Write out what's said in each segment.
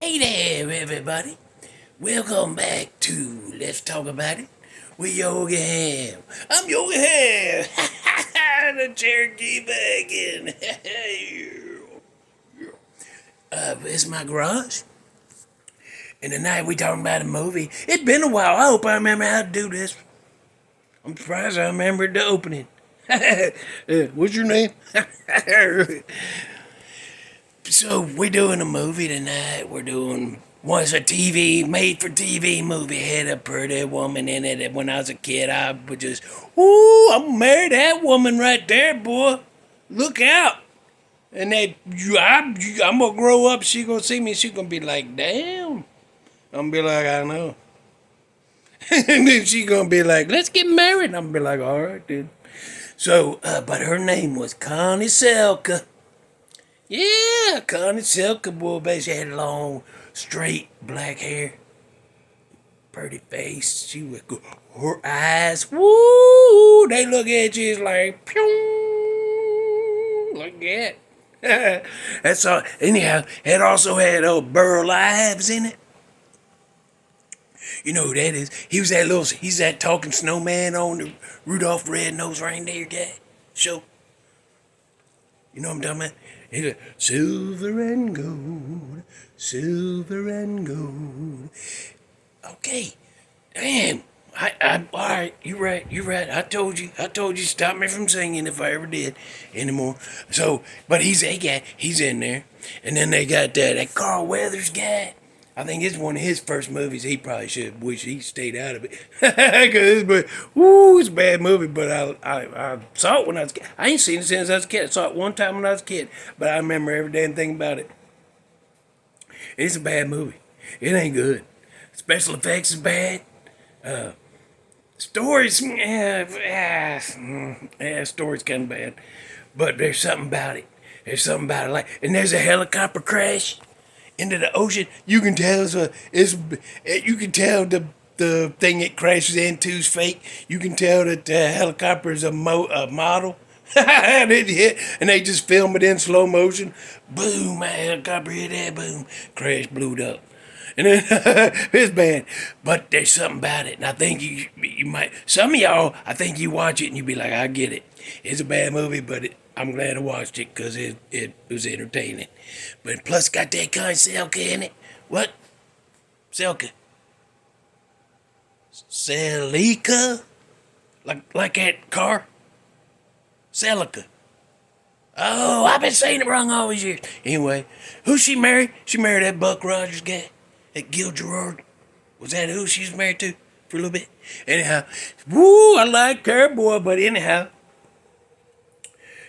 Hey there, everybody. Welcome back to Let's Talk About It with Yogi Hamm. I'm Yogi Hamm. The Cherokee Wagon. It's my garage. And tonight we talking about a movie. It's been a while. I hope I remember how to do this. I'm surprised I remembered the opening. What's your name? So we're doing a movie tonight. We're doing was a TV made for TV movie. Had a pretty woman in it. And when I was a kid, I would just, ooh, I'm gonna marry that woman right there, boy. Look out! And I'm gonna grow up. She gonna see me. She gonna be like, damn. I'm gonna be like, I know. And then she gonna be like, let's get married. I'm gonna be like, all right, dude. So, but her name was Connie Sellecca. Yeah, Connie Sellecca, boy, baby. She had long, straight black hair, pretty face. She would go, her eyes, woo, they look at you, it's like, pew, like that. That's all. Anyhow, it also had Burl Ives in it. You know who that is? He's that talking snowman on the Rudolph the Red-Nosed Reindeer guy show. You know what I'm talking about? He's like, silver and gold. Okay, damn. All right, you're right. I told you, stop me from singing if I ever did anymore. So, but he's a guy, he's in there. And then they got that Carl Weathers guy. I think it's one of his first movies. He probably should wish he stayed out of it. Cause it's a bad movie. But I saw it when I was a kid. I ain't seen it since I was a kid. I saw it one time when I was a kid, but I remember every damn thing about it. It's a bad movie. It ain't good. Special effects is bad. Stories, story's kind of bad, but there's something about it. Like, and there's a helicopter crash into the ocean. You can tell you can tell the thing it crashes into is fake. You can tell that the helicopter is a model. And it hit, and they just film it in slow motion. Boom, my helicopter hit that. Boom, crash, blew up. And then it's bad, but there's something about it, and I think you might. Some of y'all, I think you watch it and you be like, I get it. It's a bad movie, but I'm glad I watched it because it was entertaining. But plus, got that Connie Sellecca in it. What? Sellecca? Sellecca? Like that car? Sellecca. Oh, I've been saying it wrong all these years. Anyway, who she married? She married that Buck Rogers guy. That Gil Gerard. Was that who she was married to for a little bit? Anyhow, woo, I like her, boy. But anyhow,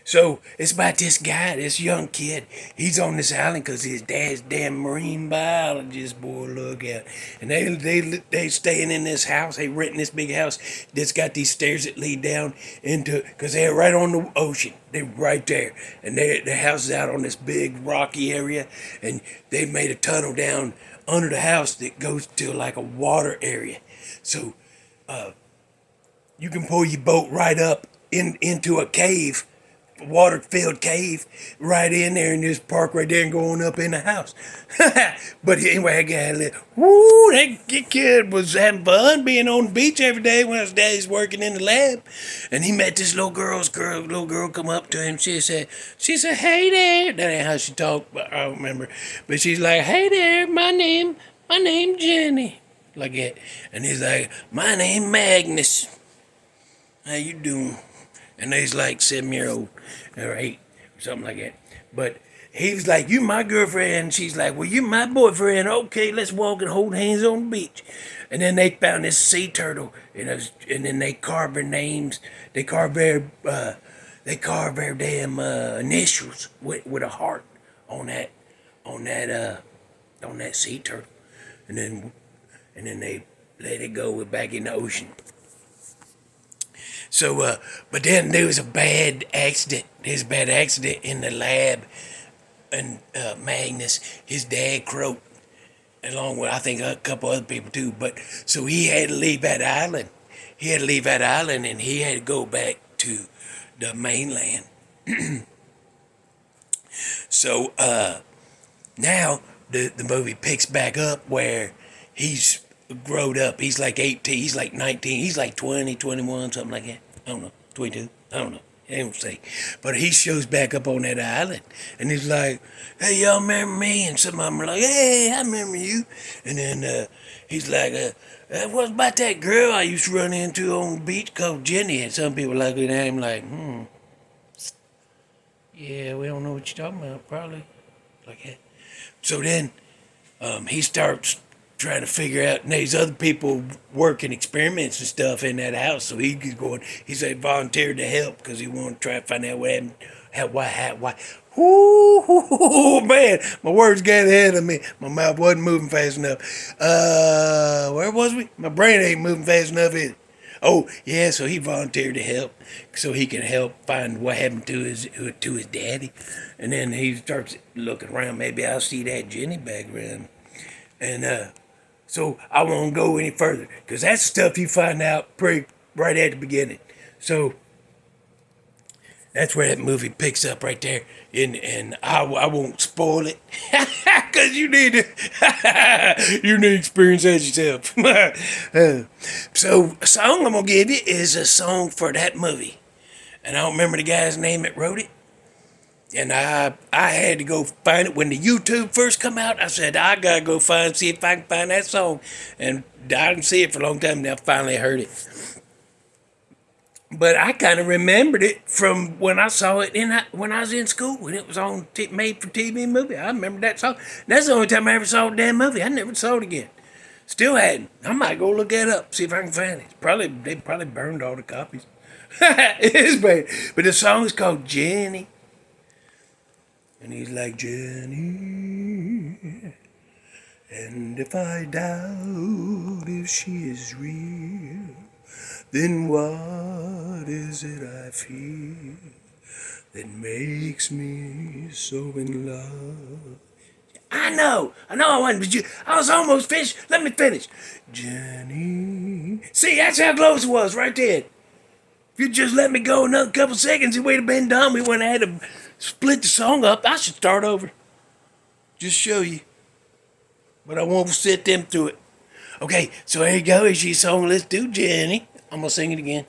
so it's about this guy, this young kid. He's on this island because his dad's damn marine biologist, boy, look out. And they staying in this house. They renting this big house that's got these stairs that lead down into, because they're right on the ocean. They're right there. And the house is out on this big rocky area. And they made a tunnel down under the house that goes to like a water area. So you can pull your boat right up into a cave, water-filled cave, right in there, and just park right there and go on up in the house. But anyway, I got woo, that kid was having fun being on the beach every day when his daddy's working in the lab. And he met this little girl come up to him. She said, hey there. That ain't how she talked, but I don't remember. But she's like, hey there, my name Jenny. Like that. And he's like, my name Magnus. How you doing? And he's like 7-year-old or 8 or something like that. But he was like, you my girlfriend. And she's like, well, you my boyfriend. Okay, let's walk and hold hands on the beach. And then they found this sea turtle, and then they carved their names. They carved their damn initials with a heart on that sea turtle. And then they let it go back in the ocean. So, but then there was a bad accident. There's a bad accident in the lab, and Magnus, his dad croaked, along with I think a couple other people too. But so he had to leave that island. And he had to go back to the mainland. So now the movie picks back up where he's growed up. He's like 18, he's like 19, he's like 20, 21, something like that. I don't know, 22, I don't know. I don't say. But he shows back up on that island and he's like, hey, y'all remember me? And some of them are like, hey, I remember you. And then he's like, what about that girl I used to run into on the beach called Jenny? And some people like it, and I'm like, yeah, we don't know what you're talking about, probably. Like that. So then he starts trying to figure out, and these other people working experiments and stuff in that house. So he's going, volunteered to help because he wanted to try to find out what happened, why. Ooh, man, my words got ahead of me. My mouth wasn't moving fast enough. Where was we? My brain ain't moving fast enough either. Oh, yeah, so he volunteered to help so he can help find what happened to his daddy. And then he starts looking around. Maybe I'll see that Jenny back around. And so I won't go any further because that's stuff you find out pretty right at the beginning. So that's where that movie picks up right there. And I won't spoil it because you need to experience that yourself. So a song I'm going to give you is a song for that movie. And I don't remember the guy's name that wrote it. And I had to go find it when the YouTube first come out. I said, I got to go see if I can find that song. And I didn't see it for a long time. And I finally heard it. But I kind of remembered it from when I saw it when I was in school, when it was on made for TV movie. I remember that song. That's the only time I ever saw the damn movie. I never saw it again. Still hadn't. I might go look that up, see if I can find it. They probably burned all the copies. It is bad. But the song is called Jenny. And he's like, Jenny, and if I doubt if she is real, then what is it I feel that makes me so in love? I know I wasn't, but I was almost finished. Let me finish. Jenny. See, that's how close it was right there. If you just let me go another couple seconds, it would have been done. We wouldn't have had to split the song up. I should start over. Just show you. But I won't sit them through it. Okay, so here you go. Here's your song. Let's do Jenny. I'm going to sing it again.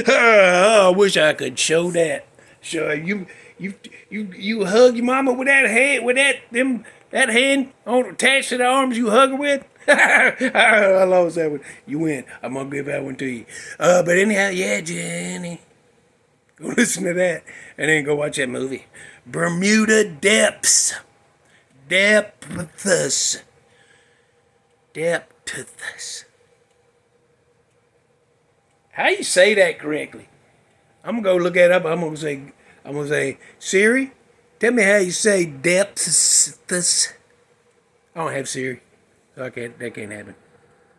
Oh, I wish I could show that. Show you hug your mama with that hand, that hand attached to the arms you hug her with. I lost that one. You win. I'm gonna give that one to you. But anyhow, yeah, Jenny. Go listen to that, and then go watch that movie, Bermuda Depths. Depths. How you say that correctly? I'm gonna go look that up. I'm gonna say, Siri, tell me how you say depths. I don't have Siri, so that can't happen.